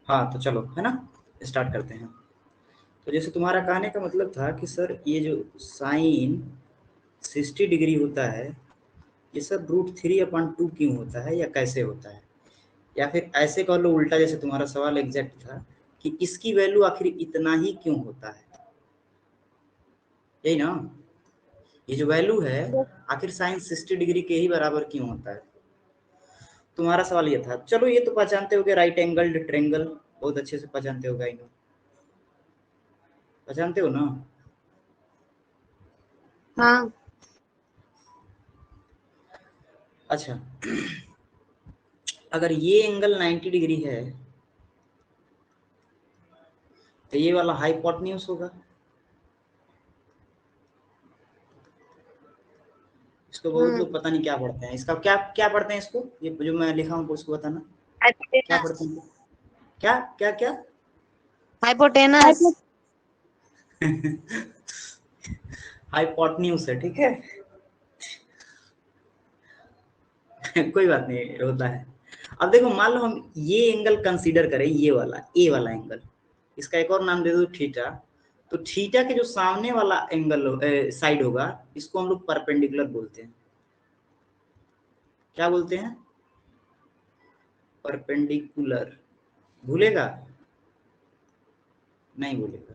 हाँ तो चलो, है ना, स्टार्ट करते हैं। तो जैसे तुम्हारा कहने का मतलब था कि सर ये जो साइन 60 डिग्री होता है, ये सब √3/2 क्यों होता है या कैसे होता है, या फिर ऐसे कह लो उल्टा, जैसे तुम्हारा सवाल एग्जैक्ट था कि इसकी वैल्यू आखिर इतना ही क्यों होता है, यही ना, ये जो वैल्यू है आखिर साइन 60 डिग्री के ही बराबर क्यों होता है, तुम्हारा सवाल ये था। चलो ये तो पहचानते होगे, राइट एंगल्ड ट्रायंगल, बहुत अच्छे से पहचानते होगा, इन्हों पहचानते हो ना। हाँ। अच्छा, अगर ये एंगल 90 डिग्री है तो ये वाला हाइपोटेन्यूज होगा। इसको बहुत लोग पता नहीं क्या पढ़ते हैं, इसका क्या क्या पढ़ते हैं इसको, ये जो मैं लिखा हूँ उसको बताना, क्या पढ़ते हैं, क्या क्या क्या हाइपोटेनस। हाइपोटेन्यूज है, ठीक है। कोई बात नहीं, होता है। अब देखो, मान लो हम ये एंगल कंसीडर करें, ये वाला ए वाला एंगल, इसका एक और नाम दे दो थीटा। तो थीटा के जो सामने वाला एंगल साइड होगा, इसको हम लोग परपेंडिकुलर बोलते हैं। क्या बोलते हैं? परपेंडिकुलर। भूलेगा? नहीं भूलेगा।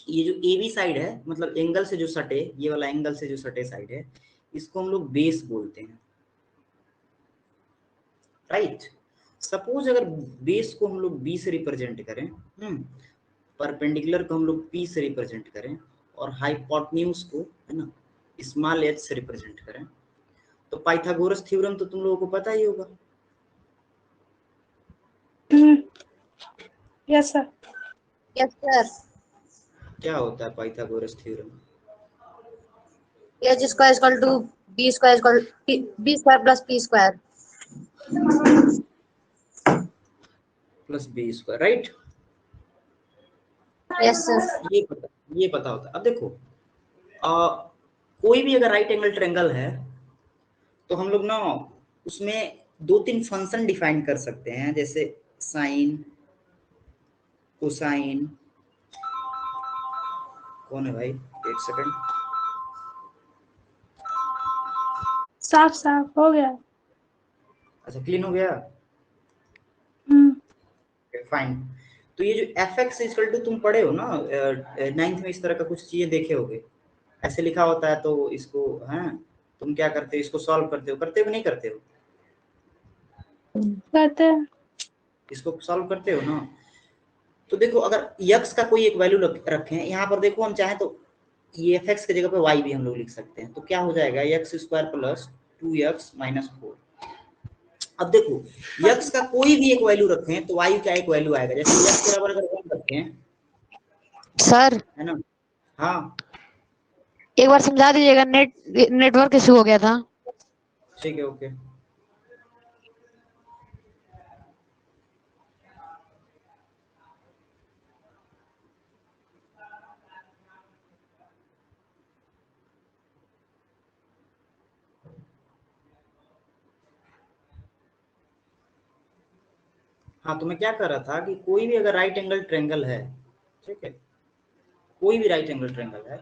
ये जो ए बी साइड है, मतलब एंगल से जो सटे, ये वाला एंगल से जो सटे साइड है, इसको हम लोग बेस बोलते हैं, राइट। सपोज अगर बेस को हम लोग बी से रिप्रेजेंट करें, परपेंडिकुलर को हम लोग पी से रिप्रेजेंट करें, और हाइपोटेन्यूज को, है ना, स्मॉल एच से रिप्रेजेंट करें, तो पाइथागोरस थ्योरम तो तुम लोगों को पता ही होगा। Yes sir. Yes sir. क्या होता है Pythagoras theorem? H square equal to be square equal B square plus P square plus B square, right. Yes sir. ये पता होता है। अब देखो, कोई भी अगर राइट एंगल ट्रायंगल है तो हम लोग ना उसमें 2-3 फंक्शन डिफाइन कर सकते हैं, जैसे साइन, कोसाइन। कौन है भाई, एक सेकंड। साफ साफ हो गया। अच्छा, क्लीन हो गया, फाइन। तो ये जो एफ एक्स इक्वल टू, तुम पढ़े हो ना 9th में, इस तरह का कुछ चीजें देखे होगे, ऐसे लिखा होता है, तो इसको, हाँ, तुम क्या करते हो, इसको सॉल्व करते हो नहीं करते हो? करते हैं। इसको सॉल्व करते हो ना। तो देखो, अगर यक्स का कोई एक वैल्यू रखें यहाँ पर, देखो हम चाहें तो ये एफ एक्स की जगह पे वाई भी हम लोग लिख सकते हैं, तो क्या हो जाएगा, x square plus 2x minus 4। अब देखो, यक्स का कोई भी एक वैल्यू रखें तो वाई का एक वैल्यू आएगा, जैसे यक्स के बराबर अगर 1 रखें, सर है ना। हाँ एक बार समझा दीजिएगा, नेटवर्क इशू हो गया था। ठीक है, ओके। हाँ, तो मैं क्या कर रहा था कि कोई भी अगर राइट एंगल ट्रायंगल है, ठीक है, कोई भी राइट एंगल ट्रायंगल है,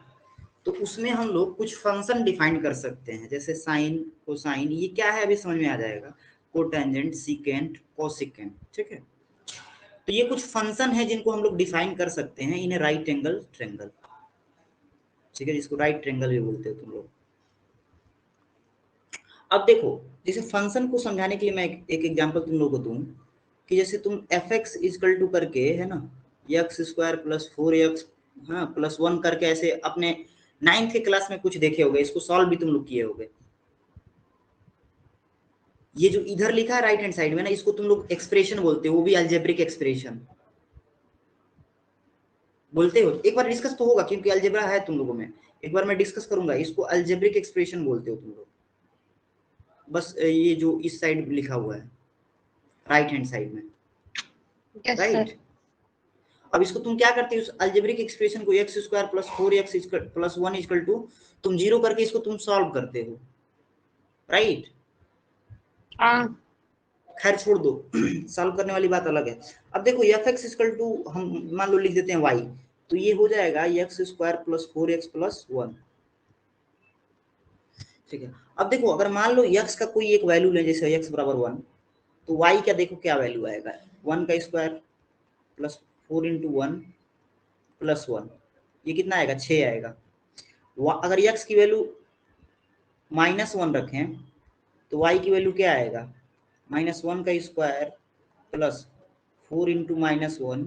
तो उसमें हम लोग कुछ फंक्शन डिफाइन कर सकते हैं, जैसे साइन, कोसाइन, ये क्या है अभी समझ में आ जाएगा, कोटेंजेंट, सीकेंट, कोसिकेंट, ठीक है। तो ये कुछ फंक्शन है जिनको हम लोग डिफाइन कर सकते हैं इन राइट एंगल ट्रायंगल, ठीक है, जिसको राइट ट्रायंगल भी बोलते हो तुम लोग। अब देखो, जैसे फंक्शन को समझाने के लिए मैं एक एग्जांपल तुम लोगों को दूं, कि जैसे तुम एफ एक्स इक्वल टू करके, है ना, एक्स स्क्वायर प्लस 4x, हाँ, प्लस 1 करके, ऐसे अपने 9th के क्लास में कुछ देखे होगे, इसको सॉल्व भी तुम लोग किए होगे। ये जो इधर लिखा है राइट हैंड साइड में ना, इसको तुम लोग एक्सप्रेशन बोलते हो, वो भी अलजेब्रिक एक्सप्रेशन बोलते हो। एक बार डिस्कस तो होगा, क्योंकि अलजेब्रा है तुम लोगों में, एक बार मैं डिस्कस करूंगा, इसको अलजेब्रिक एक्सप्रेशन बोलते हो तुम लोग। बस ये जो इस साइड लिखा हुआ है राइट हैंड साइड में, यस सर। राइट। अब इसको तुम क्या करते हो, अलजेब्रिक एक्सप्रेशन को x square plus 4x plus 1 equal to, तुम जीरो करके इसको तुम सॉल्व करते हो, राइट। हाँ। खैर छोड़ दो, सॉल्व करने वाली बात अलग है। अब देखो एफ एक्स इक्वल टू हम मान लो लिख देते हैं वाई, तो ये हो जाएगा x square plus 4x plus 1, ठीक है। अब देखो अगर मान लो x का कोई एक वैल्यू लें, जैसे x बराबर 1, तो y का देखो क्या वैल्यू आएगा, 1 का स्क्वायर प्लस 4 इंटू 1 प्लस 1, ये कितना आएगा, 6 आएगा। अगर x की वैल्यू -1 रखें तो y की वैल्यू क्या आएगा, -1 का square plus 4 into -1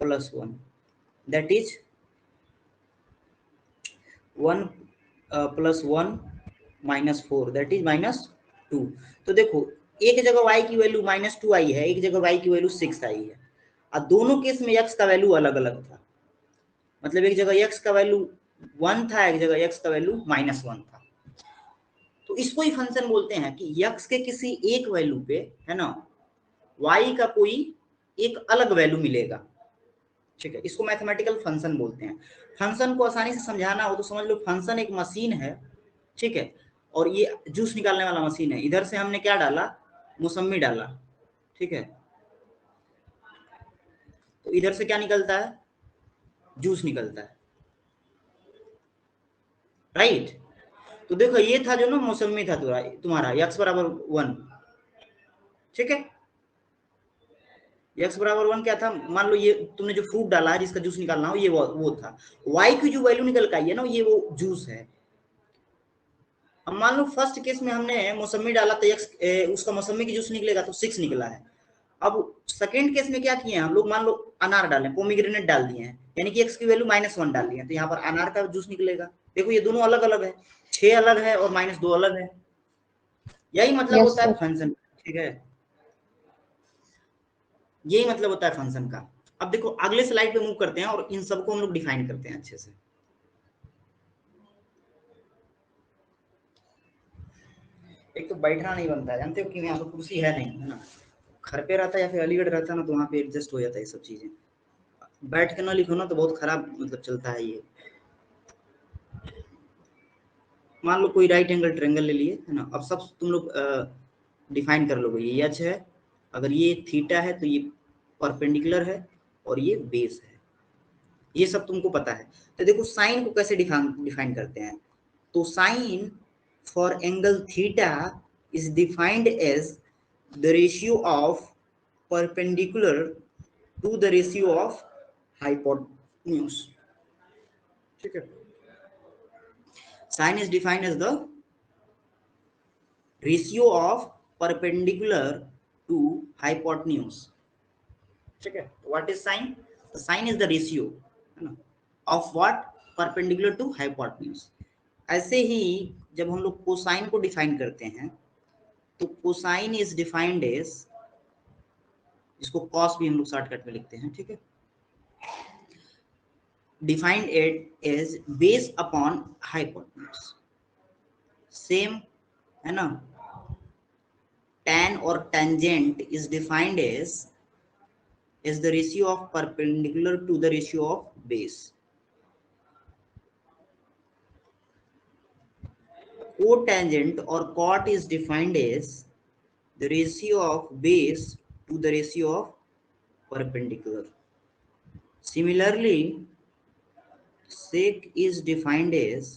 plus 1, that is 1 plus 1 -4, that is -2। तो देखो एक जगह y की वैल्यू -2 आई है, एक जगह y की वैल्यू 6 आई है, और दोनों केस में x का वैल्यू अलग अलग था। मतलब एक जगह x का वैल्यू 1 था, एक जगह x का वैल्यू -1 था। तो इसको ही फंक्शन बोलते हैं कि x के किसी एक वैल्यू पे, है ना, y का कोई एक अलग वैल्यू मिलेगा, ठीक है। इसको मैथमेटिकल फंक्शन बोलते हैं। फंक्शन को आसानी से समझाना हो तो समझ लो फंक्शन एक मशीन है, ठीक है, और ये जूस निकालने वाला मशीन है। इधर से हमने क्या डाला, मौसमी डाला, ठीक है, तो इधर से क्या निकलता है, जूस निकलता है, राइट। तो देखो ये था जो ना मौसमी था तुम्हारा x बराबर 1, ठीक है, x बराबर 1 क्या था, मान लो ये तुमने जो फ्रूट डाला है जिसका जूस निकालना हो, ये वो था। y की जो वैल्यू निकल के आई है ना, ये वो जूस है। अब मान लो फर्स्ट केस में हमने मौसमी डाला तो उसका मौसमी की जूस निकलेगा, तो 6 निकला है। अब सेकेंड केस में क्या किए हम लोग, मान लो अनार डाले, पोमीग्रेनेट डाल दिए हैं, यानी कि x की वैल्यू -1 डाल दी है, तो यहाँ पर अनार का जूस निकलेगा। देखो ये दोनों अलग अलग है, 6 अलग है और -2 अलग है। यही मतलब होता है फंक्शन, ठीक है, यही मतलब होता है फंक्शन का। अब देखो अगले स्लाइड पे मूव करते हैं और इन सबको हम लोग डिफाइन करते हैं अच्छे से। एक तो बैठना नहीं बनता है, जानते हो कि यहाँ पर कुर्सी है नहीं, है ना, घर पे रहता या फिर अलीगढ़ रहता ना, तो वहाँ पे एडजस्ट हो जाता है ये सब चीजें। बैठ के ना लिखो ना तो बहुत खराब मतलब चलता है ये। मान लो कोई राइट एंगल ट्रायंगल ले लिए, है ना, अब सब तुम लोग डिफाइन कर लोगे, ये एच है, अगर ये थीटा है तो ये परपेंडिकुलर है और ये बेस है, ये सब तुमको पता है। तो देखो साइन को कैसे डिफाइन करते हैं, तो sine for angle theta is defined as the ratio of perpendicular to the ratio of hypotenuse, ठीक है। Sine is defined as the ratio of perpendicular to hypotenuse, ठीक है। What is sine? The sine is the ratio, है ना, of what, perpendicular to hypotenuse। ऐसे ही जब हम लोग कोसाइन को डिफाइन करते हैं तो कोसाइन इज डिफाइंड एज, इसको कॉस भी हम लोग शॉर्टकट में लिखते हैं, ठीक है, defined it as base upon hypotenuse, same है ना। Tan or tangent is defined as the ratio of perpendicular to the ratio of base. Cotangent or cot is defined as the ratio of base to the ratio of perpendicular. Similarly, sec is defined as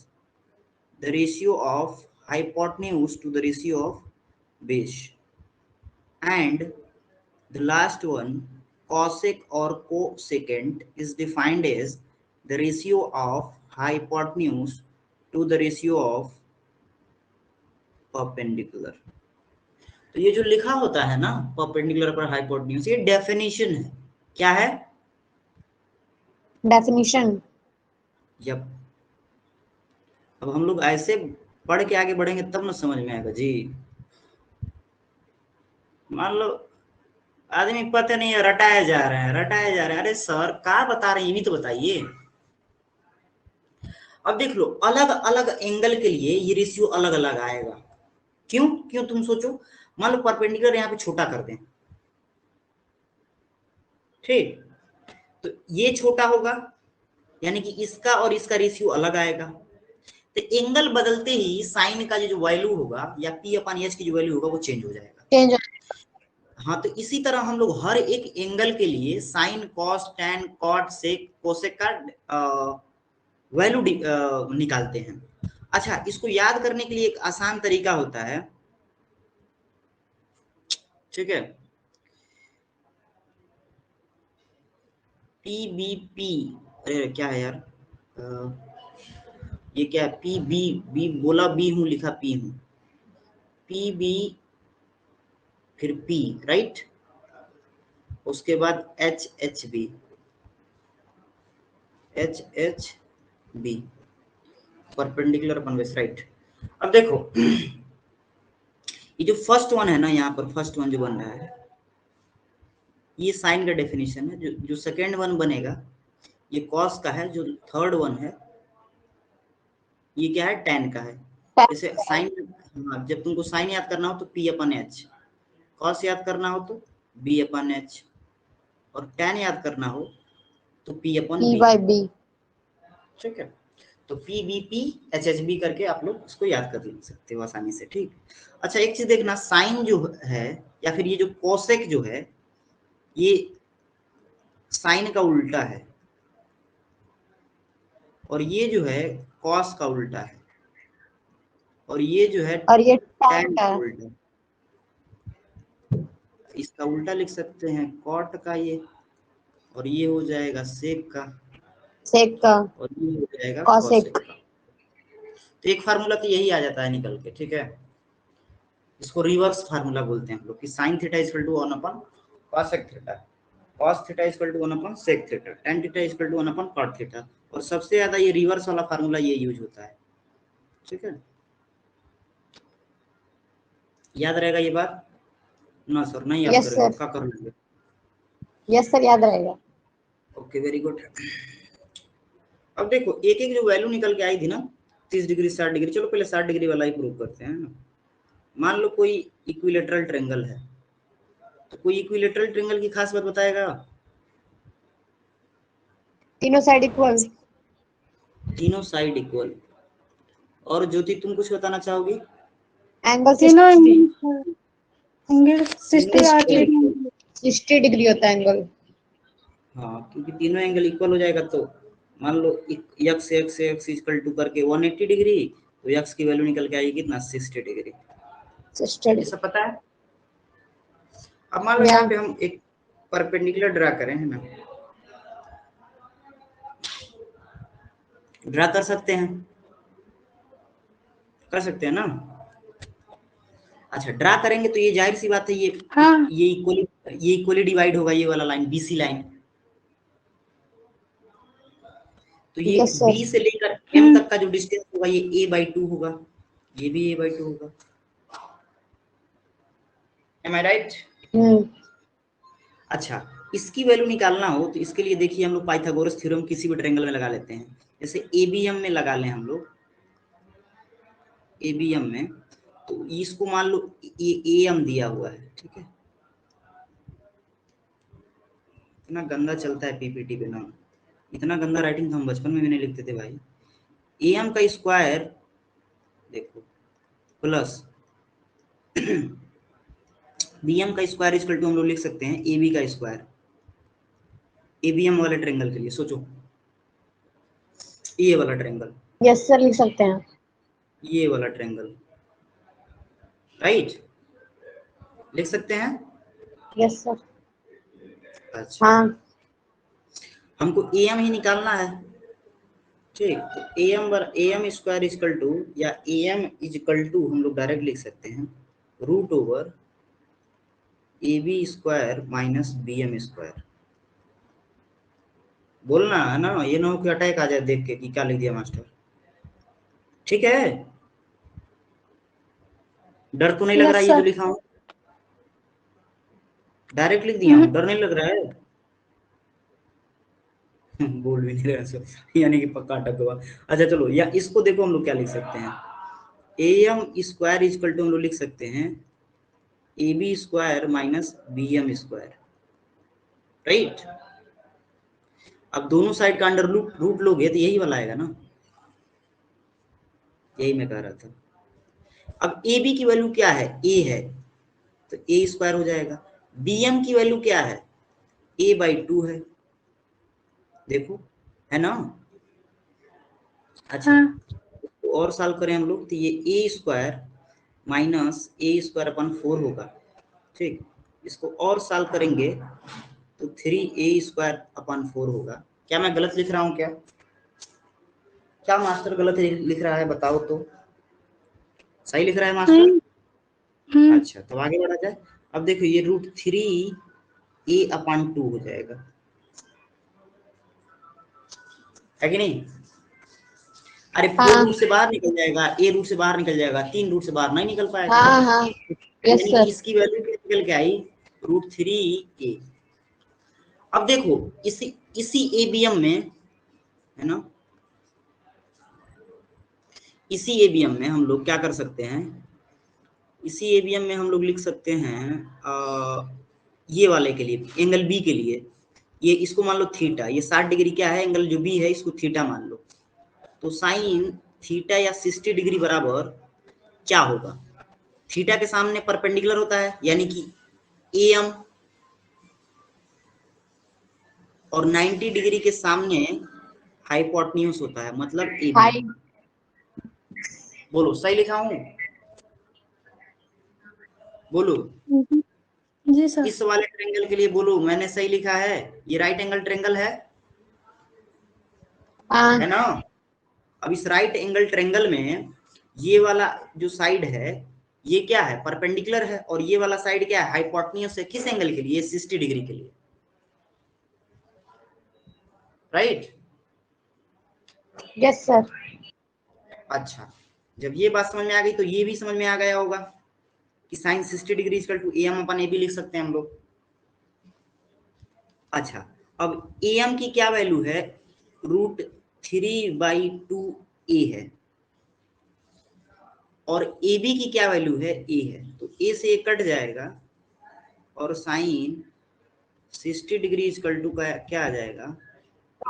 the ratio of hypotenuse to the ratio of base. And the last one, cosec or cosecant, is defined as the ratio of hypotenuse to the ratio of perpendicular। तो ये जो लिखा होता है ना perpendicular पर hypotenuse, ये definition है। क्या है? डेफिनेशन। जब अब हम लोग ऐसे पढ़ के आगे बढ़ेंगे तब ना समझ में आएगा जी। मान लो आदमी पता नहीं है, रटाया जा रहा है, रटाया जा रहा है, अरे सर क्या बता रहे हैं ये भी तो बताइए। अब देख लो अलग अलग एंगल के लिए ये रेशियो अलग अलग आएगा। क्यों क्यों तुम सोचो, मान लो परपेंडिकुलर यहाँ पे छोटा कर दें, ठीक, तो ये छोटा होगा, यानी कि इसका और इसका रेशियो अलग आएगा। तो एंगल बदलते ही साइन का जो वैल्यू होगा या पी अपॉन एच की जो वैल्यू होगा वो चेंज हो जाएगा। चेंज। हाँ, तो इसी तरह हम लोग हर एक एंगल के लिए साइन, कॉस, टैन, कॉट, सेक, कोसेक का वैल्यू निकालते हैं। अच्छा, इसको याद करने के लिए एक आसान तरीका होता है, ठीक है। PBP, अरे क्या है यार, ये क्या है, PB बोला बी हूं, लिखा पी हूं, PB फिर P, राइट, उसके बाद HHB, HHB perpendicular upon base, right. अब देखो ये जो फर्स्ट वन है ना, यहाँ पर फर्स्ट वन जो बन रहा है, ये साइन का डेफिनेशन है। जो सेकेंड वन बनेगा ये कॉस का है, जो थर्ड वन है ये क्या है, टैन का है। जैसे साइन, हाँ, जब तुमको साइन याद करना हो तो P/H, कॉस याद करना हो तो B/H, और टैन याद करना हो तो P/B, P/B। ठीक है। तो PBP HHB करके आप लोग इसको याद कर सकते हो आसानी से, ठीक। अच्छा, एक चीज देखना, साइन जो है या फिर ये जो कोसेक जो है, ये साइन का उल्टा है, और ये जो है कॉस का उल्टा है, और ये जो है और ये tan टैन का का है। उल्टा है। इसका उल्टा लिख सकते हैं कॉट का ये, और ये हो जाएगा सेक का, sec का। और ये हो जाएगा cosec। कॉसेक का। तो एक फार्मूला तो यही आ जाता है निकल के, ठीक है। इसको रिवर्स फार्मूला बोलते हैं हम लोग कि sine theta equal to 1 upon cosec theta, cos theta equal to 1 upon sec theta, tan theta equal to 1 upon cot theta. और सबसे ज्यादा ये रिवर्स वाला फार्मूला ये यूज होता है, ठीक है। याद रहेगा ये बात ना सर? नहीं याद यस करेगा, सर। पक्का कर लेंगे। यस सर, याद रहेगा। Okay, very good. अब देखो एक एक जो वैल्यू निकल के आई थी ना, 30 डिग्री 60 डिग्री, चलो पहले 60 डिग्री वाला ही प्रूव करते हैं ना। मान लो कोई इक्विलेटरल ट्रायंगल है, तो कोई इक्विलेटरल ट्रायंगल की खास बात बताएगा। तीनों साइड इक्वल। तीनों साइड इक्वल। और ज्योति तुम कुछ बताना चाहोगी? एंगल तीनों 60। एंगल 60 आते हैं। 60 डिग्री होता है एंगल। हाँ, क्योंकि तीनों एंगल इक्वल हो जाएगा, तो मान लो x x x equal to करके 180 डिग्री, तो x की वैल्यू निकल के आएगी कितना, 60 डिग्री। 60 ये सब पता है। अब मान लो या यहाँ पे हम एक परपेंडिकुलर ड्रा करें, है ना, ड्रा कर सकते हैं, कर सकते हैं ना। अच्छा, ड्रा करेंगे तो ये जाहिर सी बात है, हाँ। ये इक्वली डिवाइड होगा, ये वाला लाइन BC लाइन। तो ये यस सर। B से लेकर M तक का जो डिस्टेंस होगा ये A/2 होगा, ये भी A/2 होगा। Am I right? अच्छा, इसकी वैल्यू निकालना हो तो इसके लिए देखिए हम लोग पाइथागोरस थ्योरम किसी भी ट्रायंगल में लगा लेते हैं। जैसे ABM में लगा लें हम लोग, ABM में, तो इसको मान लो ये AM दिया हुआ है, ठीक है। इतना गंदा चलता है PPT पे ना, इतना गंदा राइटिंग तो हम बचपन में भी नहीं लिखते थे भाई। AM का स्क्वायर देखो प्लस BM का स्क्वायर इक्वल टू हम लोग लिख सकते हैं AB का स्क्वायर। ABM वाले ट्रायंगल के लिए सोचो, ये वाला ट्रायंगल, यस सर, लिख सकते हैं। ये वाला ट्रायंगल, राइट, लिख सकते हैं। Yes sir. अच्छा, हाँ। हमको AM ही निकालना है, ठीक। तो AM स्क्वायर इक्वल टू, या AM इज इक्वल टू हम लोग डायरेक्ट लिख सकते हैं √over AB square minus BM square. बोलना है ना, ये ना हो कि अटैक आ जाए देख के कि क्या लिख दिया मास्टर, ठीक है। डर तो नहीं लग रहा यस ये जो सर। लिखा हूं, डायरेक्ट लिख दिया हूं, डर नहीं लग रहा है? बोल भी नहीं रहा सर, यानी कि पक्का अटक हुआ। अच्छा चलो, या इसको देखो हम लोग क्या लिख सकते हैं, AM स्क्वायर इक्वल टू हम लोग लिख सकते हैं AB square minus BM square, right. अब दोनों साइड का अंडर रूट लोगे तो यही वाला आएगा ना, यही मैं कह रहा था। अब AB की वैल्यू क्या है, A है, तो A स्क्वायर हो जाएगा, BM की वैल्यू क्या है, a/2 है, देखो है ना। अच्छा हाँ, तो और सॉल्व करें हम लोग तो ये a² माइनस a² अपन 4 होगा, ठीक। इसको और सॉल्व करेंगे तो 3a² अपन 4 होगा। क्या मैं गलत लिख रहा हूँ क्या? क्या मास्टर गलत लिख रहा है बताओ तो? सही लिख रहा है मास्टर? नहीं। अच्छा तो आगे बढ़ा जाए। अब देखो ये √3a/2 हो जाएगा, है कि नहीं? अरे 4 हाँ रूट से बाहर निकल जाएगा, a रूट से बाहर निकल जाएगा, 3 रूट से बाहर नहीं निकल पाएगा। हाँ हाँ यस यानी कि सर। इसकी वैल्यू निकल के आई √3a। अब देखो इसी ABM में, है ना, इसी ABM में हम लोग क्या कर सकते हैं, इसी ABM में हम लोग लिख सकते हैं ये वाले के लिए, एंगल बी के लिए, ये इसको मान लो थीटा, ये 60 डिग्री क्या है, एंगल जो बी है इसको थीटा मान लो। तो साइन थीटा या 60 डिग्री बराबर क्या होगा, थीटा के सामने परपेंडिकुलर होता है यानी कि AM, और 90 डिग्री के सामने हाइपोटेन्यूज होता है मतलब AB। हाई बोलो सही लिखा हूं? बोलो जी सर। इस वाले ट्रायंगल के लिए बोलो मैंने सही लिखा है, ये राइट एंगल ट्रायंगल है हाँ ना। अब इस राइट एंगल ट्रायंगल में ये वाला जो साइड है ये क्या है, परपेंडिकुलर है, और ये वाला साइड क्या है, हाइपोटेन्यूज है। किस एंगल के लिए? 60 डिग्री के लिए, राइट। Yes sir. अच्छा जब ये बात समझ में आ गई तो ये भी समझ में आ गया होगा कि sign 60 degree equal to AM/AB लिख सकते हैं हम लोग। अच्छा अब AM की क्या वैल्यू है, √3/2a है, और AB की क्या वैल्यू है, a है। तो a से a कट जाएगा और साइन 60 डिग्री इक्वल टू का क्या आ जाएगा,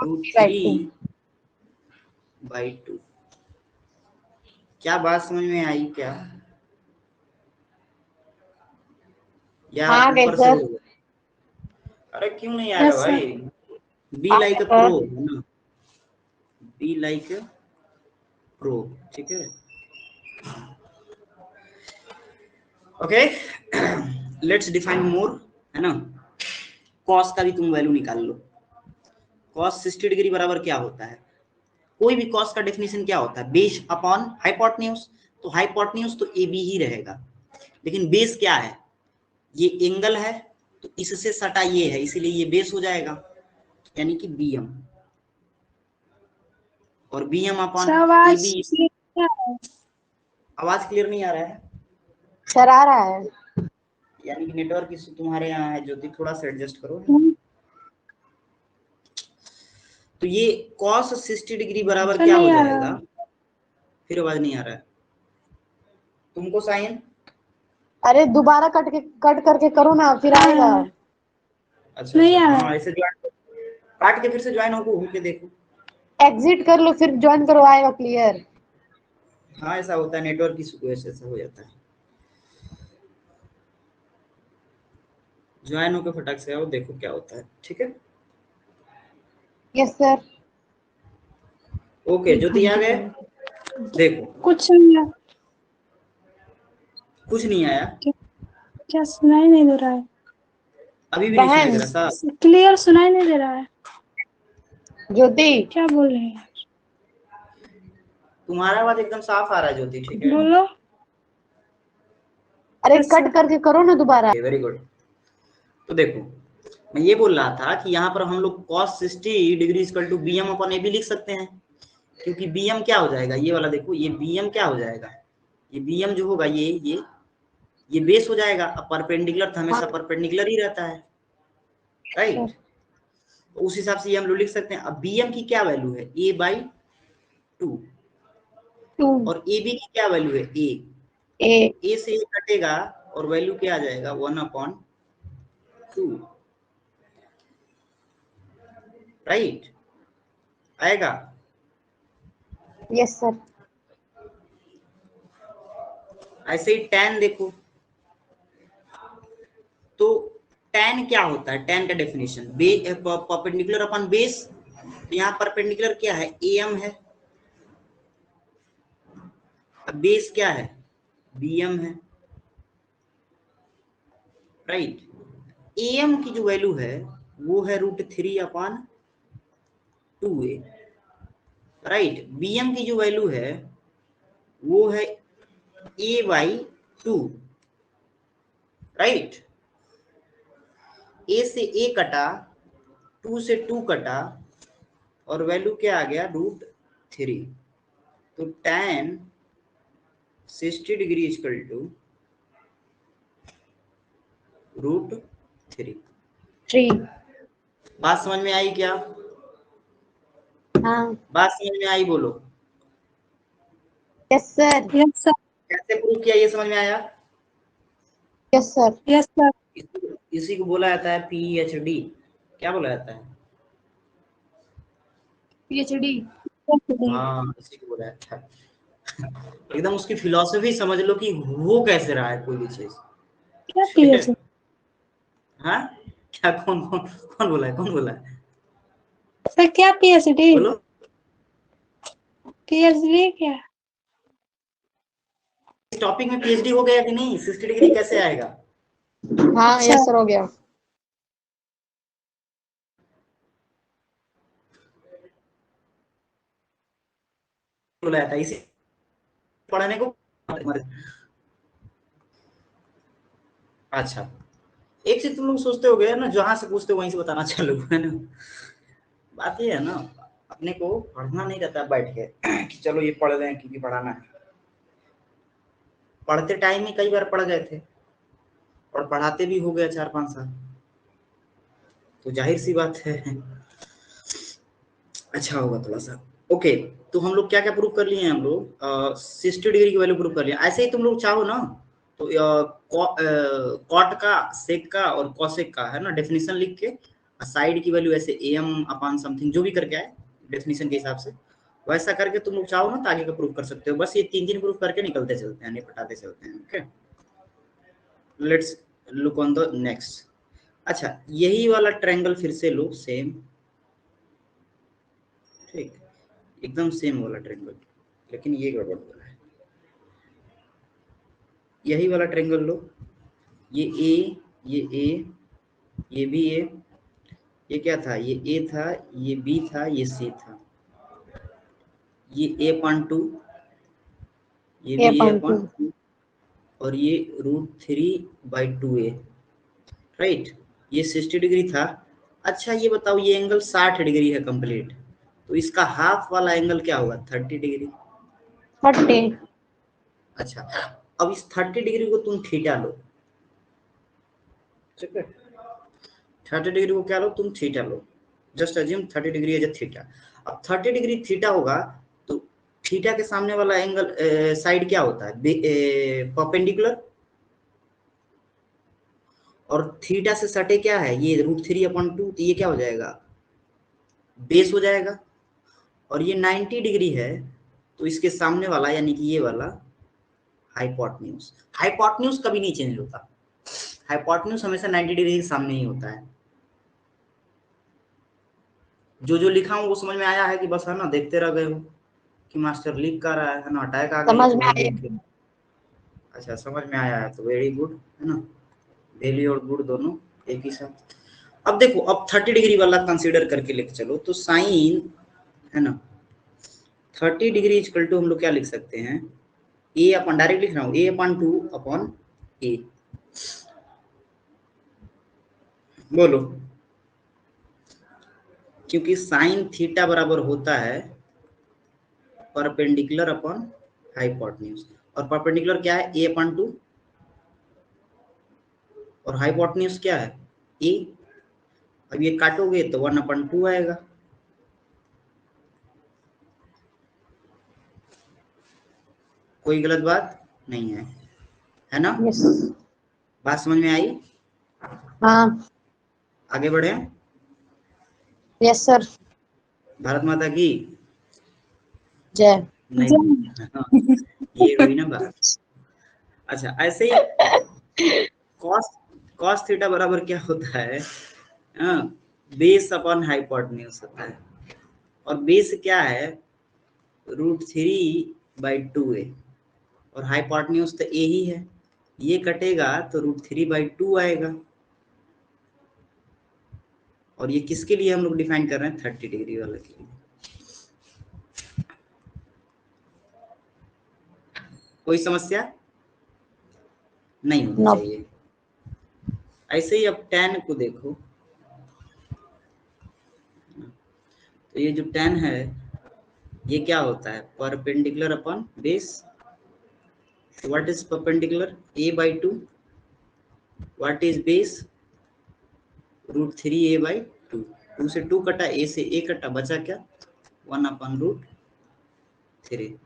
√3/2। क्या बात समझ में आई क्या, या हाँ गए ऊपर से सर। हो गया? अरे क्यों नहीं आएगा यस सर। भाई, बी हाँ लाइक अ सर। प्रो है ना, बी लाइक प्रो, ठीक है। ओके लेट्स डिफाइन मोर, है ना। कॉस का भी तुम वैल्यू निकाल लो। कॉस 60 डिग्री बराबर क्या होता है, कोई भी कॉस का डेफिनेशन क्या होता है, बेस अपॉन हाइपोटेन्यूज। तो हाइपोटेन्यूज तो ए बी ही रहेगा, लेकिन बेस क्या है, ये एंगल है तो इससे सटा ये है, इसीलिए ये बेस हो जाएगा यानी कि BM, और BM अपॉन सर आवाज AB। क्या है? आवाज क्लियर नहीं आ रहा है? सर आ रहा है। यानी कि नेटवर्क इशू तुम्हारे यहाँ है ज्योति, थोड़ा सा एडजस्ट करो। तो ये cos 60 डिग्री बराबर सर क्या हो नहीं आ जाएगा, रहा। फिर आवाज नहीं आ रहा है तुमको साइन? अरे दोबारा कट करके करो ना फिर आएगा। अच्छा नहीं अच्छा आ रहा हाँ है। ऐसे ज्वाइन, काट के फिर से ज्वाइन होके देखो। एग्जिट कर लो फिर ज्वाइन करो आएगा क्लियर। हाँ ऐसा होता है, नेटवर्क की वजह से ऐसा हो जाता है। ज्वाइन होकर फटाक से आओ, देखो क्या होता है, ठीक है। Yes sir. ओके ज्योति आ गए, देखो कुछ नहीं है। कुछ नहीं आया, क्या सुनाई नहीं दे रहा है? अभी भी नहीं सुनाई दे बहन रहा था? क्लियर सुनाई नहीं दे रहा है। ज्योति क्या बोल रहे हैं? तुम्हारा आवाज एकदम साफ आ रहा है ज्योति, ठीक है। बोलो। अरे यस कट सर। करके करो ना दोबारा। Very good. तो देखो मैं ये बोल रहा था कि यहाँ पर हम लोग cos 60 degree equal to BM/AB लिख सकते हैं, क्योंकि BM क्या हो जाएगा, ये वाला देखो, ये BM क्या हो जाएगा, ये BM जो होगा ये बेस हो जाएगा। अब परपेंडिकुलर तो हमेशा हाँ परपेंडिकुलर ही रहता है, राइट। तो उस हिसाब से ये हम लोग लिख सकते हैं। अब BM की क्या वैल्यू है, a/2, 2 और AB की क्या वैल्यू है, ए a से a कटेगा और वैल्यू क्या आ जाएगा, 1/2, राइट, आएगा। Yes sir. ऐसे ही tan देखो, तो tan क्या होता है? tan का डेफिनेशन परपेंडिकुलर अपॉन बेस। तो यहाँ परपेंडिकुलर क्या है? am है। अब बेस क्या है? bm है, राइट। am की जो वैल्यू है वो है √3/2a, राइट। bm की जो वैल्यू है वो है a/2, राइट। a से a कटा, 2 से 2 कटा, और वैल्यू क्या आ गया? √3। तो tan 60 डिग्री इक्वल टू √3। 3। बात समझ में आई क्या? हाँ। बात समझ में आई? बोलो। Yes sir. Yes sir. कैसे प्रूव किया ये समझ में आया? Yes sir. Yes sir. इसी को बोला जाता है PhD। क्या बोला जाता है? PhD। हाँ, इसी को बोला जाता है। एकदम उसकी फिलॉसफी समझ लो कि हो कैसे रहा है कोई भी चीज। क्या PhD? हाँ, क्या? कौन कौन कौन बोला है? कौन बोला है? सर क्या PhD? बोलो। PhD क्या? इस टॉपिक में PhD हो गया कि नहीं? 60 डिग्री कैसे आएगा? हाँ अच्छा। यस सर हो गया। बोला जाता है इसी पढ़ने को। अच्छा, एक चीज तुम लोग सोचते हो गए ना, जहां से पूछते हो वहीं से बताना चालू है ना। बात ये है ना, अपने को पढ़ना नहीं रहता बैठ के कि चलो ये पढ़ रहे हैं क्योंकि पढ़ाना है। पढ़ते टाइम ही कई बार पढ़ गए थे और पढ़ाते भी हो गया 4-5 साल, तो जाहिर सी बात है अच्छा होगा थोड़ा सा। ओके, तो हम लोग क्या क्या प्रूव कर लिए हैं? हम लोग 60 डिग्री की वैल्यू प्रूव कर लिया। ऐसे ही तुम लोग चाहो ना तो कॉट का, सेक का और कॉसेक का है ना डेफिनेशन लिख के, साइड की वैल्यू ऐसे am अपॉन समथिंग जो भी करके आए डेफिनेशन के हिसाब से, वैसा करके तुम लोग चाहो ना तो आगे का प्रूव कर सकते हो। बस ये 3 प्रूव करके निकलते चलते हैं, निपटाते चलते हैं। Okay, let's look on the next. अच्छा, यही वाला ट्रायंगल फिर से लो, सेम, ठीक, एकदम सेम वाला ट्रायंगल, लेकिन ये गड़बड़ हो रहा है। यही वाला ट्रायंगल लो, ये ए, ये भी ए, ये क्या था? ये ए था, ये बी था, ये सी था, ये a/2, ये भी a/2, और ये √3/2a, राइट। ये 60 डिग्री था। अच्छा ये बताओ, ये एंगल 60 डिग्री है कंप्लीट, तो इसका हाफ वाला एंगल क्या होगा? 30 डिग्री। 30। अच्छा, अब इस 30 डिग्री को तुम थीटा लो, ठीक है। 30 डिग्री को क्या लो? तुम थीटा लो। Just assume 30 degree as a theta. अब 30 डिग्री थीटा होगा तो थीटा के सामने वाला एंगल साइड क्या होता है? परपेंडिकुलर। और थीटा से सटे क्या है? ये √3/2, तो ये क्या हो जाएगा? बेस हो जाएगा। और ये 90 डिग्री है तो इसके सामने वाला यानी कि ये वाला हाइपोटेन्यूज। हाइपोटेन्यूज कभी नहीं चेंज होता, हाइपोटेन्यूज हमेशा 90 डिग्री के सामने ही होता है। जो लिखा हूँ वो समझ में आया है कि बस है ना देखते रह गए हो कि मास्टर लिख कर रहा है ना, अटैक आ गई समझ तो में वही आया। देख के। अच्छा, समझ में आया है तो वेरी गुड, है ना। वेरी और गुड दोनों एक ही साथ। अब देखो, अब 30 डिग्री वाला कंसीडर करके लेके चलो, तो साइन है ना 30 डिग्री इक्वल टू हम लोग क्या लिख सकते हैं? ए अपन डायरेक्ट लिख रहा हूँ, a/2/a। बोलो, क्योंकि साइन थीटा बराबर होता है परपेंडिकुलर अपॉन हाइपोटेन्यूज, और परपेंडिकुलर क्या है? a/2, और हाइपोटेन्यूज क्या है? a। अब ये काटोगे तो 1/2 आएगा। कोई गलत बात नहीं है ना? यस। बात समझ में आई? हाँ। आगे बढ़े। Yes sir. भारत माता की जय। नहीं। हाँ, ये हुई ना बात। अच्छा, ऐसे ही cos थीटा बराबर क्या होता है, बेस अपॉन हाइपोटेन्यूज होता है, और बेस क्या है √3/2a, और हाइपोटेन्यूज तो a ही है, ये कटेगा तो √3/2 आएगा। और ये किसके लिए हम लोग डिफाइन कर रहे हैं, 30 डिग्री वाले के लिए। कोई समस्या नहीं होनी No. चाहिए। ऐसे ही अब tan को देखो, तो ये जो tan है ये क्या होता है, perpendicular upon base. What is perpendicular, a/2, what is base √3a/2, 2 से 2 कटा, a से a कटा, बचा क्या 1/√3।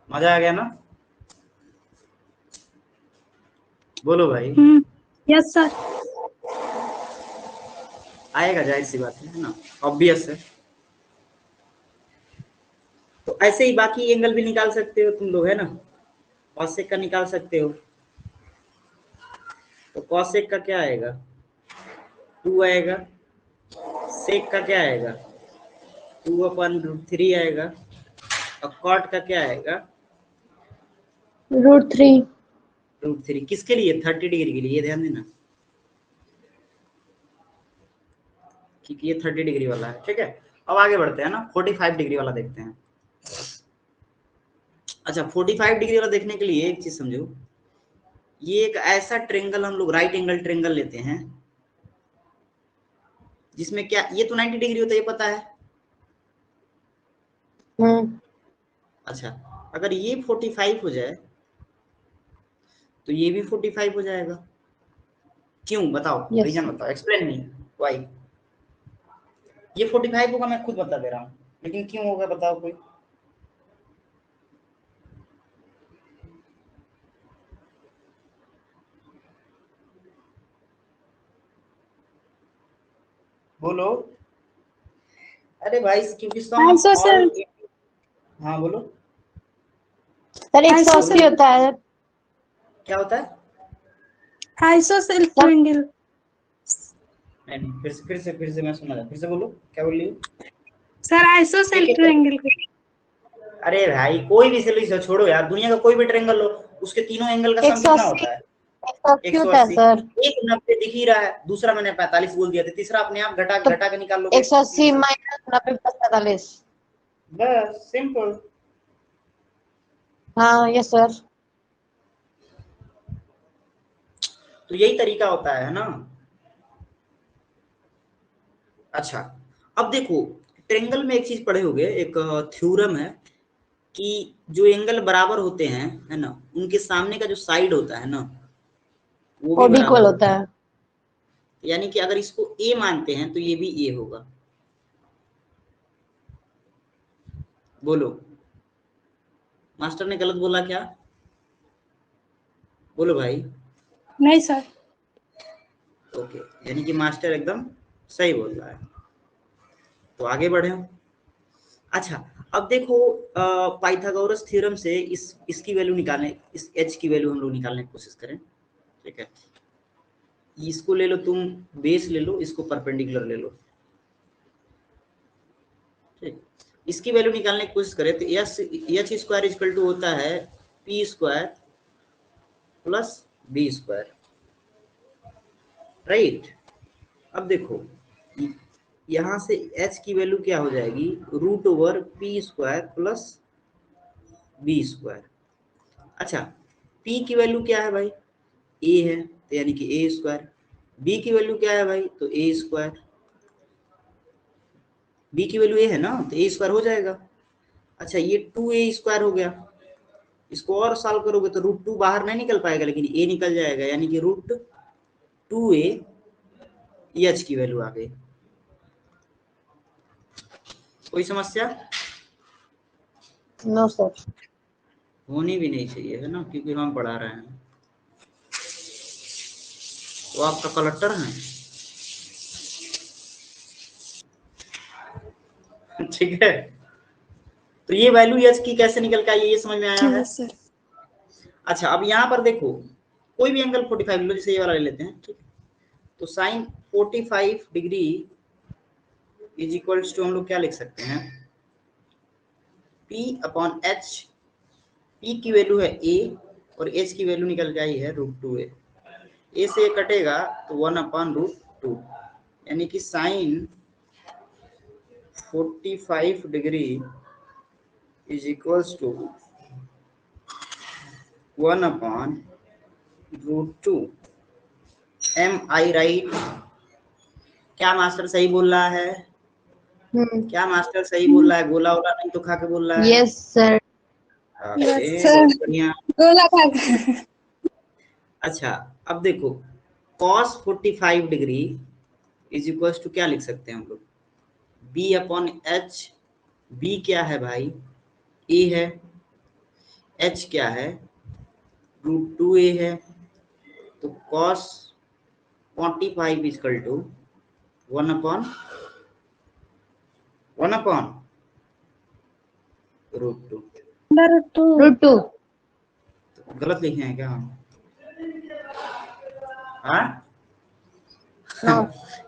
मजा आ गया ना, बोलो भाई। Yes sir. आएगा, जाहिर सी बात है ना, ऑब्वियस है। तो ऐसे ही बाकी एंगल भी निकाल सकते हो तुम लोग, है ना, कॉसेक का निकाल सकते हो। तो कॉसेक का क्या आएगा 2 आएगा, सेक का क्या आएगा 2/√3 आएगा, और कॉट का क्या आएगा √3। √3। किसके लिए, 30 डिग्री के लिए, ये ध्यान देना, क्योंकि ये 30 डिग्री वाला है। ठीक है, अब आगे बढ़ते हैं ना, 45 डिग्री वाला देखते हैं। अच्छा, 45 डिग्री वाला देखने के लिए एक चीज समझो, ये एक ऐसा ट्रेंगल हम लोग राइट एंगल ट्रेंगल लेते हैं जिसमें क्या, ये तो 90 डिग्री होता है, ये पता है। अच्छा, अगर ये 45 हो जाए तो ये भी 45 हो जाएगा। क्यों, बताओ, Yes. रीजन बताओ, एक्सप्लेन मी व्हाई। ये 45 होगा, मैं खुद बता दे रहा हूँ, लेकिन क्यों होगा बताओ कोई। बोलो, अरे भाई, क्योंकि सम आइसोसेल ऑल, हाँ बोलो, सर 180 आइसोसेल होता है। क्या होता है। ISOCELL triangle. नहीं, फिर से मैं सुना था, फिर से बोलो, क्या बोल रही हो। सर आइसोसेल एक ट्रायंगल। अरे भाई, कोई भी सॉल्यूशन छोड़ो यार, दुनिया का कोई भी ट्रायंगल लो, उसके तीनों एंगल का सम कितना 180 होता है 180 होता है 180। सर। एक 90 दिख ही रहा है, दूसरा मैंने 45 बोल दिया था, तीसरा अपने आप घटा तो घटा के निकाल लोगे 180 180 में से। -90 + 45। बस सिंपल। हाँ यस सर। तो यही तरीका होता है ना। अच्छा, अब देखो, ट्रायंगल में एक चीज पढ़े होगे, एक थ्योरम है कि जो एंगल बराबर होते हैं, है ना, उनके सामने का जो साइड होता है ना, वो भी वो भी बराबर इक्वल होता होता है। है। यानी कि अगर इसको ए मानते हैं तो ये भी ए होगा। बोलो, मास्टर ने गलत बोला क्या, बोलो भाई। नहीं सर। ओके, यानी कि मास्टर एकदम सही बोल रहा है। तो आगे बढ़े हम। अच्छा, अब देखो, पाइथागोरस थ्योरम से इसकी वैल्यू निकालने, इस एच की वैल्यू हम लोग निकालने की कोशिश करें। ठीक है, इसको ले लो तुम, बेस ले लो, इसको परपेंडिकुलर ले लो। ठीक, इसकी वैल्यू निकालने की कोशिश करें तो एच स्क्वायर इक्वल टू होता है P square plus B square, right. अब देखो, यहाँ से h की वैल्यू क्या हो जाएगी, √p² प्लस बी स्क्वायर। अच्छा, p की वैल्यू क्या है भाई, a है, तो यानी कि a स्क्वायर। b की वैल्यू क्या है भाई, तो a स्क्वायर। b की वैल्यू a है ना, तो a स्क्वायर हो जाएगा। अच्छा, ये 2a² हो गया, इसको और सॉल्व करोगे तो √2 बाहर नहीं निकल पाएगा, लेकिन a निकल जाएगा, यानी कि √2a h की वैल्यू आ गई। कोई समस्या नो सर। होनी भी नहीं चाहिए, है ना, क्योंकि हम पढ़ा रहे हैं। वो आपका कलेक्टर है। ठीक है, तो ये वैल्यू एच की कैसे निकल के आई ये समझ में आया है? Yes sir. अच्छा, अब यहाँ पर देखो कोई भी एंगल 45 लो, जैसे ये वाला ले लेते हैं, ठीक है। तो sine 45 degree is equals to हम लोग क्या लिख सकते हैं, P अपॉन एच। P की वैल्यू है a और h की वैल्यू निकल के आई है √2a। a से कटेगा तो 1 अपॉन √2, यानी कि sine 45 degree is equals to 1 upon √2। Am I right? क्या मास्टर सही बोल रहा है? क्या मास्टर सही बोल रहा है? गोला वोला नहीं तो खा के बोल रहा है? Yes sir. Yes sir. बहुत बढ़िया। गोला खा के। अच्छा, अब देखो cos 45 degree is equal to क्या लिख सकते हैं हम लोग, b अपॉन एच। b क्या है भाई? a है। h क्या है? √2a है। तो cos 45 is equal to 1 upon √2। √2। गलत लिखे हैं क्या हम? हाँ?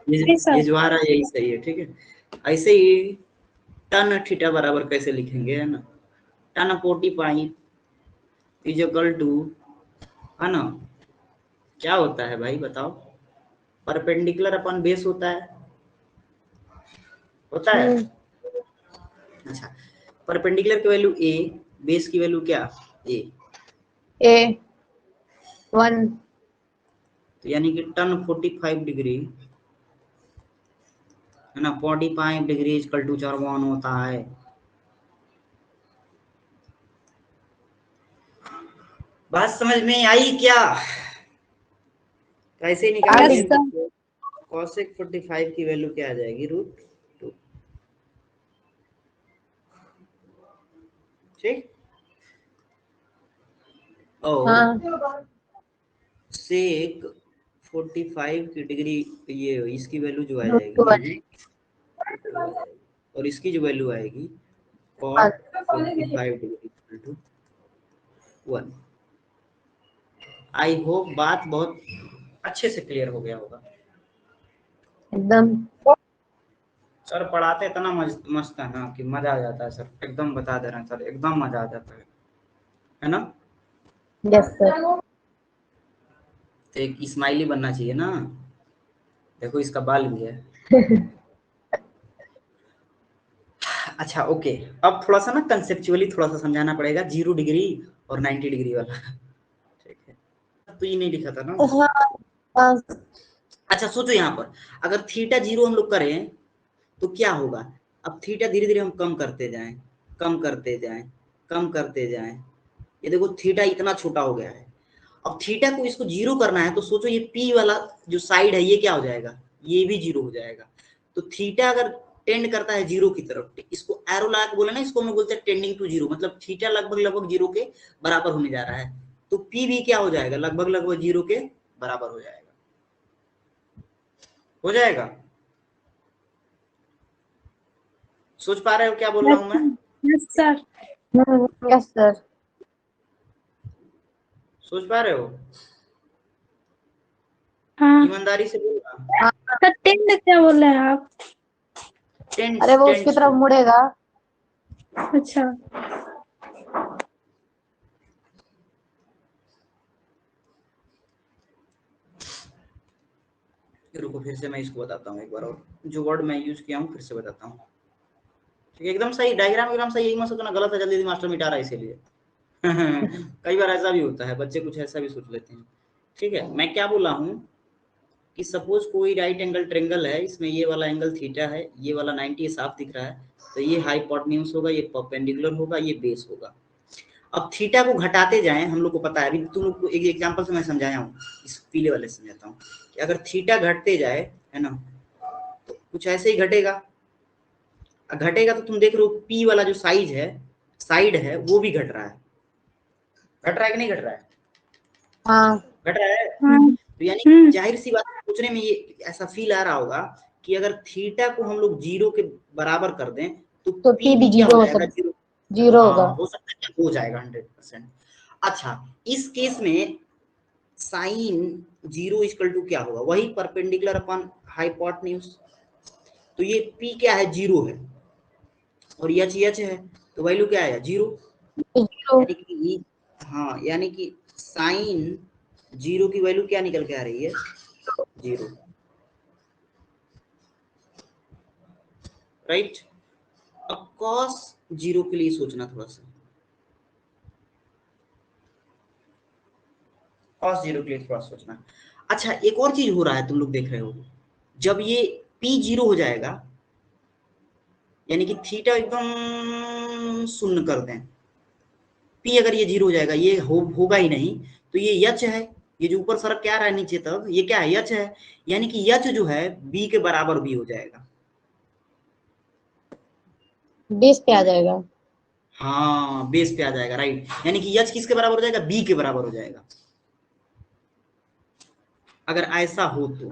ये जो आ रहा है यही सही है, ठीक है। ऐसे ही tan थीटा बराबर कैसे लिखेंगे, है ना, tan 45 इज इक्वल टू, है ना, क्या होता है भाई बताओ? परपेंडिकुलर अपन बेस होता है, होता है। अच्छा, परपेंडिकुलर की वैल्यू a, बेस की वैल्यू क्या? a 1। तो यानी कि tan 45 डिग्री, है ना, 45 डिग्री इज इक्वल टू 4 होता है। बात समझ में आई क्या? कैसे निकालेंगे? cosec 45 की वैल्यू क्या आ जाएगी? √2। ठीक। और sec 45 की डिग्री, ये इसकी वैल्यू जो आ जाएगी, और इसकी जो वैल्यू आएगी cot 45 degree equal to 1। I hope बात बहुत अच्छे से क्लियर हो गया होगा एकदम। सर। पढ़ाते इतना मस्त है ना कि मजा आ जाता है सर, एकदम बता दे रहे हैं सर, एकदम मजा आ जाता है ना। Yes sir. तो एक इस्माइली बनना चाहिए ना, देखो इसका बाल भी है। अच्छा ओके, अब थोड़ा सा ना कंसेप्चुअली थोड़ा सा समझाना पड़ेगा 0 डिग्री और 90 डिग्री वाला, ठीक है। तो ये नहीं लिखा था ना। अच्छा सोचो यहाँ पर अगर थीटा 0 हम लोग करें तो क्या होगा? अब थीटा धीरे धीरे हम कम करते जाएं, कम करते जाएं, कम करते जाएं, ये देखो थीटा इतना छोटा हो गया है। अब थीटा को इसको 0 करना है तो सोचो ये पी वाला जो साइड है ये क्या हो जाएगा? ये भी 0 हो जाएगा। तो थीटा अगर टेंड करता है 0 की तरफ, इसको एरो लगा के बोले ना, इसको हम लोग बोलते हैं टेंडिंग टू 0, मतलब थीटा लगभग लगभग 0 के बराबर होने जा रहा है। तो पी भी क्या हो जाएगा? लगभग लगभग 0 के बराबर हो जाएगा, हो जाएगा। सोच पा रहे हो क्या बोल रहा हूं मैं? Yes sir. Yes sir. सोच पा रहे हो? हाँ ईमानदारी से बोलना। सर, टेंड क्या बोल रहे हैं आप? अरे वो उसकी तरफ मुड़ेगा। अच्छा रुको फिर से मैं इसको बताता हूँ एक बार, और जो वर्ड मैं यूज किया हूँ फिर से बताता हूँ, ठीक है। एकदम सही डायग्राम, एकदम सही, यही मत सोचना गलत है जल्दी मास्टर मिटा रहा है इसीलिए। कई बार ऐसा भी होता है, बच्चे कुछ ऐसा भी सोच लेते हैं, ठीक है। मैं क्या बोला हूँ कि सपोज कोई राइट एंगल ट्रायंगल है, इसमें ये वाला एंगल थीटा है, ये वाला 90 साफ दिख रहा है, तो ये हाइपोटेन्यूज होगा, ये परपेंडिकुलर होगा, ये बेस होगा। अब थीटा को घटाते जाएं, हम लोग को पता है, अभी तुम लोग को एक एग्जांपल से मैं समझाया हूँ, इस पीले वाले से समझाता हूँ कि अगर थीटा घटते जाए, है ना, तो कुछ ऐसे ही घटेगा। घटेगा तो तुम देख रहे हो पी वाला जो साइड है वो भी घट रहा है। घट रहा है कि नहीं घट रहा है? हाँ घट रहा है। हाँ। तो यानी जाहिर सी बात सोचने में ये ऐसा फील आ रहा होगा कि अगर थीटा को हम लोग 0 के बराबर कर दें तो तो पी P भी भी क्या 0 हो हो जाएगा? सकता जीरो होगा। हाँ, हो सकता है कि हो जाएगा 100%। अच्छा, इस केस में साइन 0 इक्वल टू क्या होगा, वही परपेंडिकुलर अपॉन हाइपोटेन्यूज। तो ये P क्या है, 0 है, और एच है, तो वैल्यू क्या आया, 0। जीरो। यानी कि हाँ, यानी कि साइन 0 की वैल्यू क्या निकल के आ रही है, 0। राइट। अब cos 0 के लिए सोचना थोड़ा सा, cos 0 के लिए थोड़ा सोचना। अच्छा, एक और चीज हो रहा है, तुम लोग देख रहे हो, जब ये P 0 हो जाएगा, यानी कि थीटा एकदम शून्य कर दें, P अगर ये 0 हो जाएगा, ये होगा ही नहीं, तो ये h है, ये जो ऊपर फर्क क्या आ रहा है नीचे तक, ये क्या है, h है, यानी कि h जो है B के बराबर भी हो जाएगा। बेस पे आ जाएगा। हाँ, बेस पे आ जाएगा, राइट। यानी कि h किसके बराबर हो जाएगा, B के बराबर हो जाएगा, अगर ऐसा हो तो।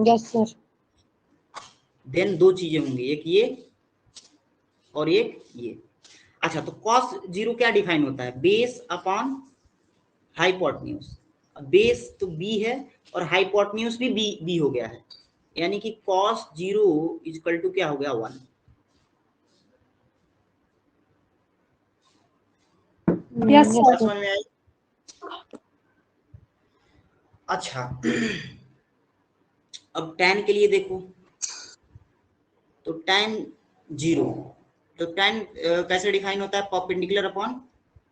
Yes sir. देन दो चीजें होंगी, एक ये और एक ये। अच्छा, तो cos 0 क्या डिफाइन होता है, बेस अपॉन हाइपोटेन्यूज। बेस तो b है और हाइपोटेन्यूज भी b हो गया है, यानी कि cos 0 इक्वल टू क्या हो गया, 1। Yes yes sir. समझ में आई। अच्छा, अब tan के लिए देखो, तो tan 0, तो tan कैसे डिफाइन होता है, परपेंडिकुलर अपॉन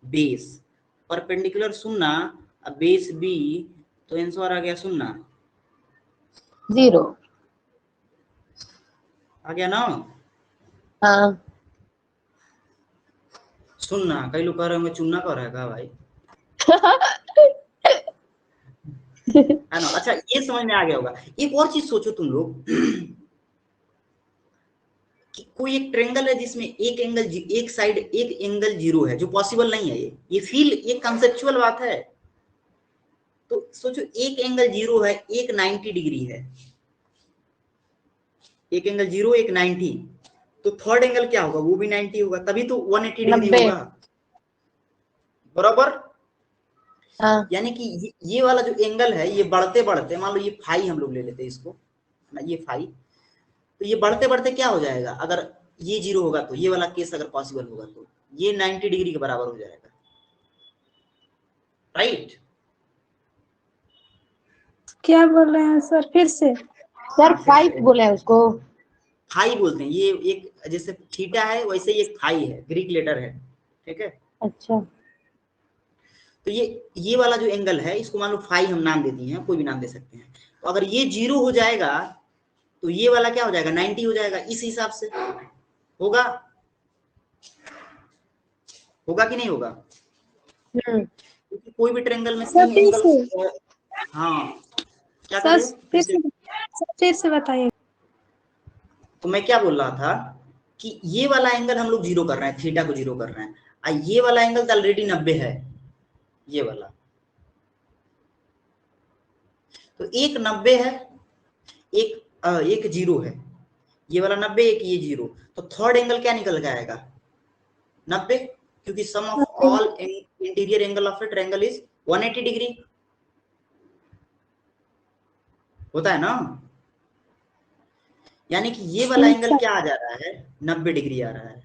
बेस। परपेंडिकुलर सुनना, अब बेस b, तो आंसर आ गया सुनना, जीरो। आ गया ना। हाँ। सुनना, कई लोग कह रहे होंगे चुनना कह रहा है का भाई, है ना। अच्छा, ये समझ में आ गया होगा। एक और चीज सोचो तुम लोग, कि कोई एक ट्रेंगल है जिसमें एक एंगल, एक साइड एक एंगल 0 है, जो पॉसिबल नहीं है, ये फील, ये कंसेप्चुअल बात है। तो सोचो, एक एंगल 0 है, एक 90 डिग्री है, एक एंगल 0, एक 90, तो थर्ड एंगल क्या होगा, वो भी 90 होगा, तभी तो 180 डिग्री 90। होगा, बराबर। हाँ। यानी कि ये वाला जो एंगल है, ये बढ़ते बढ़ते, मान लो ये फाई हम लोग ले लेते हैं इसको ना, ये फाई, तो ये बढ़ते बढ़ते क्या हो जाएगा, अगर ये 0 होगा तो ये वाला केस अगर पॉसिबल होगा तो ये 90 डिग्री के बराबर हो जाएगा, राइट। क्या बोल रहे हैं सर, फिर से? सर 5 बोला है उसको। फाई बोलते हैं, ये एक जैसे थीटा है वैसे ही एक फाई है, ग्रीक लेटर है, ठीक है। अच्छा। तो ये वाला जो एंगल है, इसको मान लो फाई हम नाम दे दिए हैं, कोई भी नाम दे सकते हैं। तो अगर ये 0 हो जाएगा, तो ये वाला क्या हो जाएगा, 90 हो जाएगा, इस हिसाब से होगा, होगा कि नहीं होगा, क्योंकि कोई भी ट्रायंगल में सर 3 फिर से, एंगल। हाँ, क्या कर सर रहे हो फिर से। फिर से बताइए। तो मैं क्या बोल रहा था, कि ये वाला एंगल हम लोग 0 कर रहे हैं, थीटा को 0 कर रहे हैं, ये वाला एंगल तो ऑलरेडी 90 है, ये वाला, तो एक 90 है, एक 0 है, ये वाला 90, एक ये 0, तो थर्ड एंगल क्या निकल के आएगा, 90, क्योंकि sum of all interior angle of a triangle is 180 degree, होता है ना। यानी कि ये वाला एंगल क्या आ जा रहा है, 90 डिग्री आ रहा है,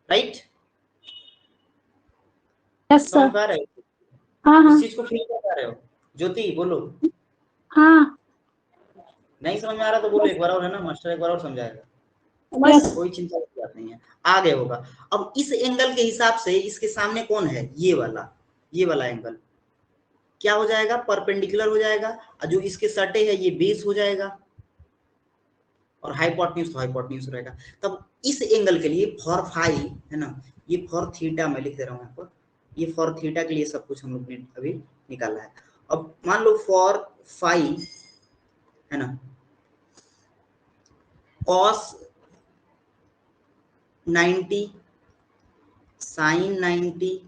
राइट। यस समझ सर। पा रहे हो, हाँ इस हाँ चीज को फील कर पा रहे हो, ज्योति बोलो। हाँ। नहीं समझ में आ रहा तो बोलो, एक बार और, है ना, मास्टर एक बार और समझाएगा, यस। कोई चिंता की बात नहीं है, आगे होगा। अब इस एंगल के हिसाब से इसके सामने कौन है, ये वाला एंगल क्या हो जाएगा, परपेंडिकुलर हो जाएगा, और जो इसके सटे है ये बेस हो जाएगा, और हाइपोटेन्यूज तो हाइपोटेन्यूज रहेगा। तब इस एंगल के लिए फॉर फाई, है ना, ये फॉर थीटा मैं लिख दे रहा हूँ यहाँ पर, ये फॉर थीटा के लिए सब कुछ हम लोग ने अभी निकाला है। अब मान लो फॉर फाई, है ना, कॉस 90, साइन 90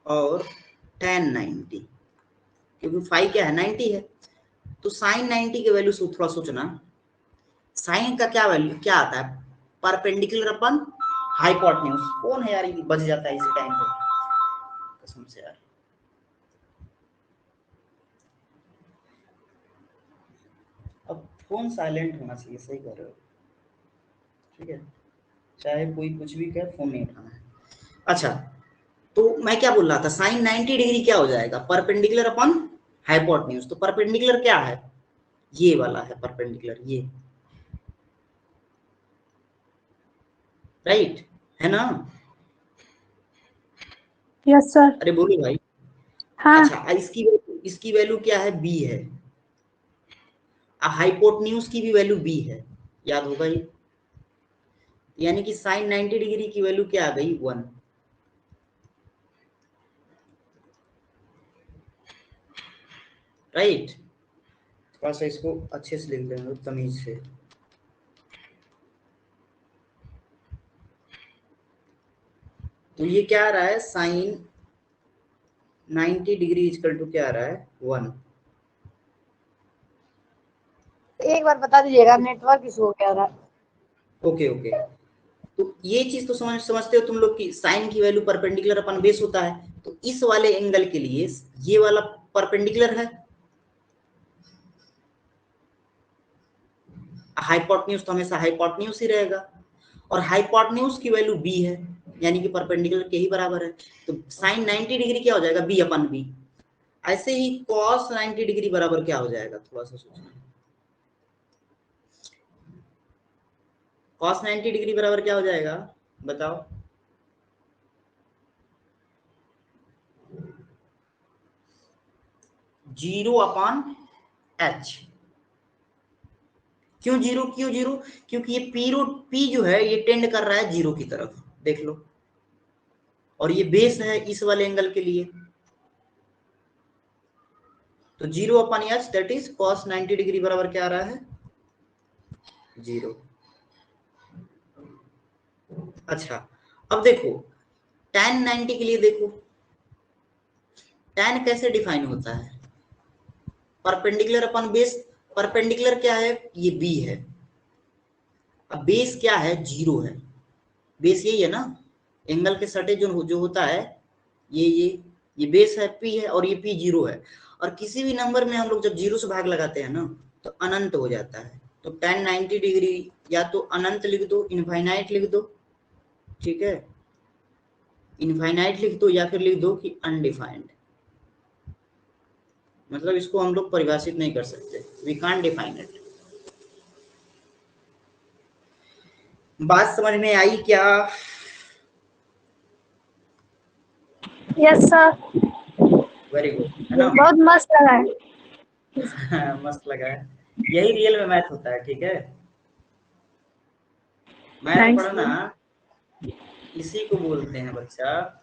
और tan 90, क्योंकि फाई क्या है, 90 है, तो साइन 90 की वैल्यू थोड़ा सोचना, साइन का क्या वैल्यू क्या आता है? Perpendicular upon hypotenuse. कौन है यार ये बच जाता है इसी टाइम पे, कसम से यार। अब फोन साइलेंट होना चाहिए, सही कर रहे हो, ठीक है, चाहे कोई कुछ भी कहे, फोन नहीं उठाना है। अच्छा, तो मैं क्या बोल रहा था, साइन 90 डिग्री क्या हो जाएगा? Perpendicular upon hypotenuse. तो परपेंडिकुलर क्या है? ये वाला है परपेंडिकुलर, ये, राइट है ना? Yes sir. अरे बोलो भाई। हाँ अच्छा, इसकी वैल्यू क्या है? बी है। हाइपोटेन्यूज की भी वैल्यू बी है, याद होगा ये। यानी कि साइन 90 डिग्री की वैल्यू क्या आ गई? 1। राइट। थोड़ा सा इसको अच्छे से लिख देंगे तमीज से। तो ये क्या आ रहा है? साइन 90 डिग्री इक्वल टू क्या आ रहा है? 1। एक बार बता दीजिएगा, नेटवर्क इशू हो गया था। ओके ओके, तो ये चीज तो समझते हो तुम लोग की साइन की वैल्यू परपेंडिकुलर अपन बेस होता है। तो इस वाले एंगल के लिए ये वाला परपेंडिकुलर है, हाइपोटेन्यूज तो हमेशा हाइपोटेन्यूज ही रहेगा, और हाइपोटेन्यूज की वैल्यू बी है, यानी कि परपेंडिकुलर के ही बराबर है। तो साइन 90 डिग्री क्या हो जाएगा? बी अपन बी। ऐसे ही कॉस 90 डिग्री बराबर क्या हो जाएगा? थोड़ा सा सोचना। कॉस 90 डिग्री बराबर क्या हो जाएगा? बताओ। Zero upon H. क्यों जीरो? क्यों जीरो? क्योंकि ये पी जो है ये टेंड कर रहा है जीरो की तरफ, देख लो, और ये बेस है इस वाले एंगल के लिए। तो zero upon H that is cos 90 degree बराबर क्या आ रहा है? जीरो। अच्छा, अब देखो tan 90 के लिए देखो, tan कैसे डिफाइन होता है? Perpendicular upon base. परपेंडिकुलर क्या है? ये बी है। अब बेस क्या है? जीरो है। बेस यही है ना, एंगल के सटे जो होता है, ये बेस है पी है, और ये पी जीरो है। और किसी भी नंबर में हम लोग जब जीरो से भाग लगाते हैं ना तो अनंत हो जाता है। तो tan 90 डिग्री या तो अनंत लिख दो, इनफाइनाइट लिख दो, ठीक है, इनफाइनाइट लिख दो, या फिर लिख दो कि अनडिफाइंड। मतलब इसको हम लोग परिभाषित नहीं कर सकते, वी कांट डिफाइन इट। बात समझ में आई क्या? Yes sir. वेरी गुड, है ना? बहुत मस्त लगा है। मस्त लगा है। यही रियल में मैथ होता है, ठीक है। मैथ थैंक्स पढ़ना इसी को बोलते हैं बच्चा,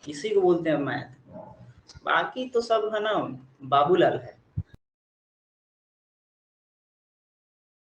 इसी को बोलते हैं मैथ। बाकी तो सब है ना बाबूलाल है।